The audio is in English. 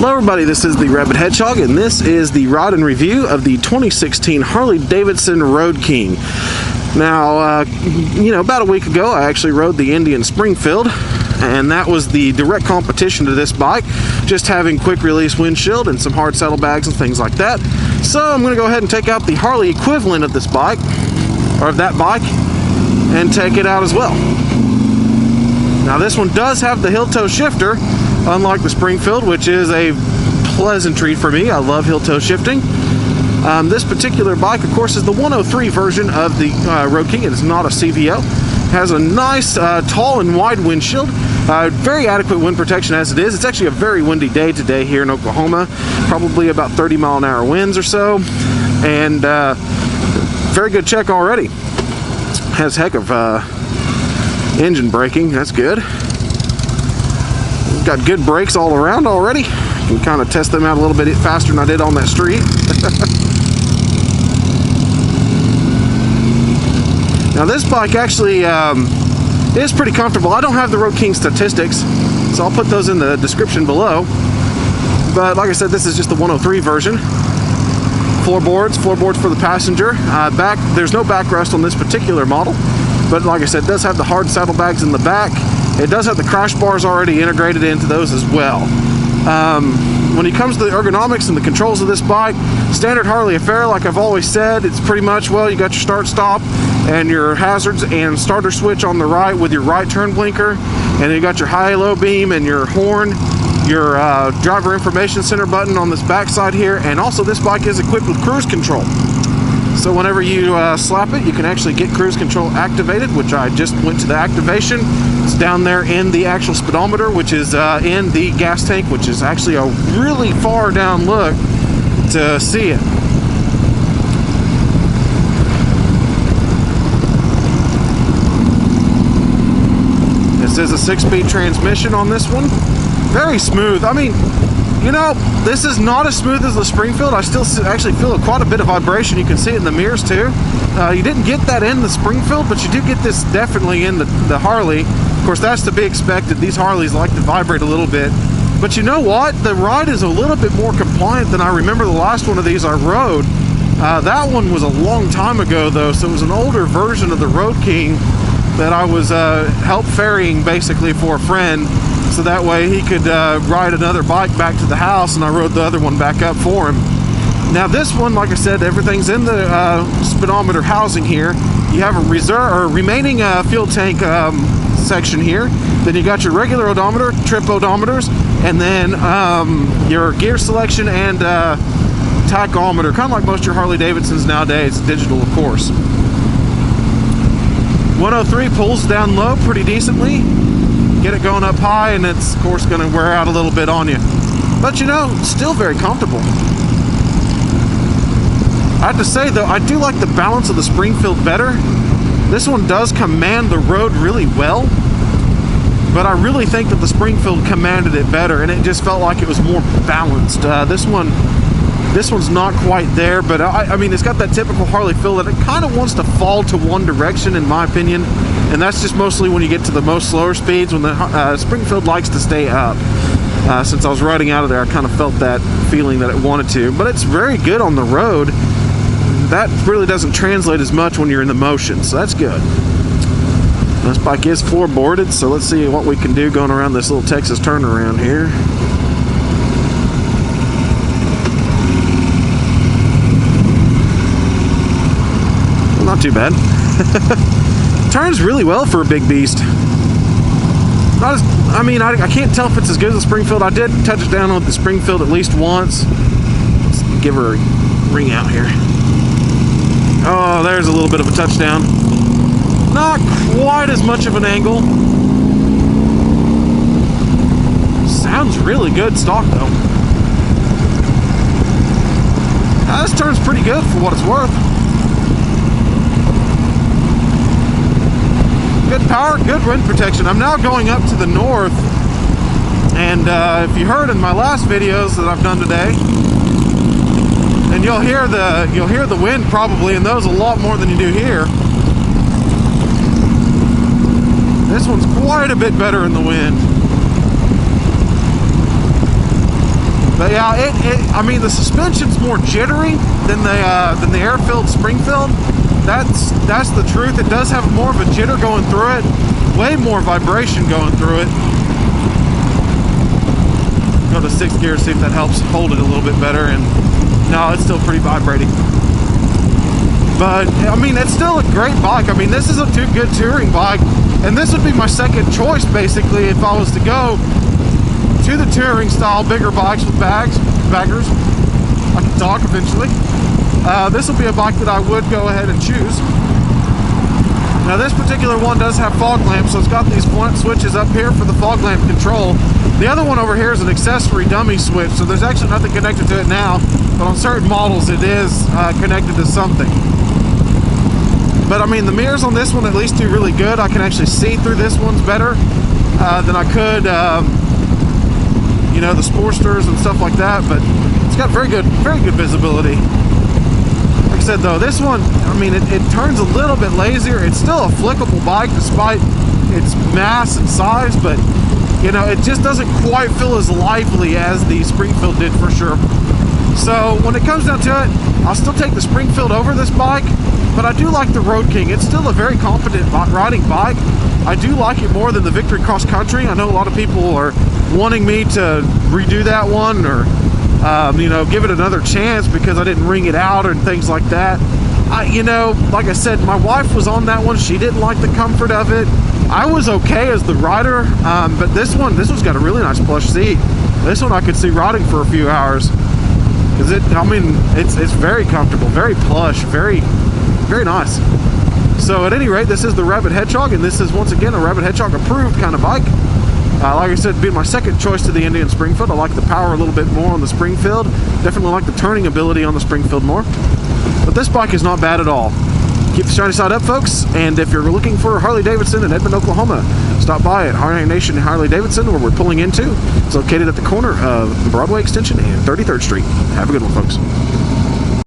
Hello everybody, this is the Rabid Hedgehog, and this is the ride and review of the 2016 Harley-Davidson Road King. Now, about a week ago I actually rode the Indian Springfield, and that was the direct competition to this bike, just having quick release windshield and some hard saddlebags and things like that. So I'm going to go ahead and take out the Harley equivalent of this bike, or of that bike, and take it out as well. Now this one does have the heel toe shifter, unlike the Springfield, which is a pleasant treat for me. I love heel toe shifting. This particular bike, of course, is the 103 version of the Road King. It is not a CVO. It has a nice tall and wide windshield. Very adequate wind protection as it is. It's actually a very windy day today here in Oklahoma. Probably about 30-mile-an-hour winds or so. And very good check already. Has heck of engine braking. That's good. Got good brakes all around already. Can kind of test them out a little bit faster than I did on that street. Now this bike actually is pretty comfortable. I don't have the Road King statistics, so I'll put those in the description below. But like I said, this is just the 103 version. Floorboards for the passenger. There's no backrest on this particular model, but like I said, it does have the hard saddlebags in the back. It does have the crash bars already integrated into those as well. When it comes to the ergonomics and the controls of this bike, standard Harley affair, like I've always said, it's pretty much, well, you got your start stop and your hazards and starter switch on the right with your right turn blinker, and then you got your high-low beam and your horn, your driver information center button on this back side here, and also this bike is equipped with cruise control. So whenever you slap it, you can actually get cruise control activated, which I just went to the activation. It's down there in the actual speedometer, which is in the gas tank, which is actually a really far down look to see it. This is a 6-speed transmission on this one. Very smooth. I mean, this is not as smooth as the Springfield. I still actually feel quite a bit of vibration. You can see it in the mirrors too. You didn't get that in the Springfield, but you do get this definitely in the Harley. Of course, that's to be expected. These Harleys like to vibrate a little bit. But you know what? The ride is a little bit more compliant than I remember the last one of these I rode. That one was a long time ago though, so it was an older version of the Road King that I was help ferrying basically for a friend, so that way he could ride another bike back to the house, and I rode the other one back up for him. Now this one, like I said, everything's in the speedometer housing here. You have a reserve or remaining fuel tank section here. Then you got your regular odometer, trip odometers, and then your gear selection and tachometer, kind of like most of your Harley-Davidsons nowadays, digital of course. 103 pulls down low pretty decently. Get it going up high, and it's of course going to wear out a little bit on you, but still very comfortable. I have to say though, I do like the balance of the Springfield better. This one does command the road really well, but I really think that the Springfield commanded it better, and it just felt like it was more balanced. This one's not quite there, but I mean, it's got that typical Harley feel that it kind of wants to fall to one direction, in my opinion, and that's just mostly when you get to the most slower speeds, when the Springfield likes to stay up. Since I was riding out of there, I kind of felt that feeling that it wanted to, but it's very good on the road. That really doesn't translate as much when you're in the motion, so that's good. This bike is floorboarded, so let's see what we can do going around this little Texas turnaround here. Not too bad. Turns really well for a big beast. Not as, I can't tell if it's as good as the Springfield. I did touch it down with the Springfield at least once. Let's give her a ring out here. Oh, there's a little bit of a touchdown. Not quite as much of an angle. Sounds really good stock though. This turns pretty good for what it's worth. Good power, good wind protection. I'm now going up to the north, and if you heard in my last videos that I've done today, and you'll hear the wind probably, and those a lot more than you do here. This one's quite a bit better in the wind. But yeah, I mean, the suspension's more jittery than the air-filled spring-filled. That's the truth. It does have more of a jitter going through it, way more vibration going through it. Go to 6th gear, see if that helps hold it a little bit better. And no, it's still pretty vibrating. But I mean, it's still a great bike. I mean, this is a good touring bike, and this would be my second choice basically if I was to go to the touring style bigger bikes with baggers. I can talk eventually. This will be a bike that I would go ahead and choose. Now this particular one does have fog lamps, so it's got these front switches up here for the fog lamp control. The other one over here is an accessory dummy switch, so there's actually nothing connected to it now, but on certain models it is connected to something. But I mean, the mirrors on this one at least do really good. I can actually see through this one's better than I could, you know, the Sportsters and stuff like that, but it's got very good visibility. Like I said though, this one, I mean, it turns a little bit lazier. It's still a flickable bike despite its mass and size, but you know, it just doesn't quite feel as lively as the Springfield did for sure. So when it comes down to it, I'll still take the Springfield over this bike, but I do like the Road King. It's still a very competent riding bike. I do like it more than the Victory Cross Country. I know a lot of people are wanting me to redo that one or you know, give it another chance because I didn't ring it out or things like that. You know, like I said, my wife was on that one. She didn't like the comfort of it. I was okay as the rider, but this one's got a really nice plush seat. This one I could see riding for a few hours because I mean, it's very comfortable, very plush, very nice. So at any rate, this is the Rabid Hedgehog, and this is once again a Rabid Hedgehog approved kind of bike. Like I said, being my second choice to the Indian Springfield. I like the power a little bit more on the Springfield. Definitely like the turning ability on the Springfield more. But this bike is not bad at all. Keep the shiny side up, folks. And if you're looking for Harley-Davidson in Edmond, Oklahoma, stop by at Harley Nation Harley-Davidson, where we're pulling into. It's located at the corner of Broadway Extension and 33rd Street. Have a good one, folks.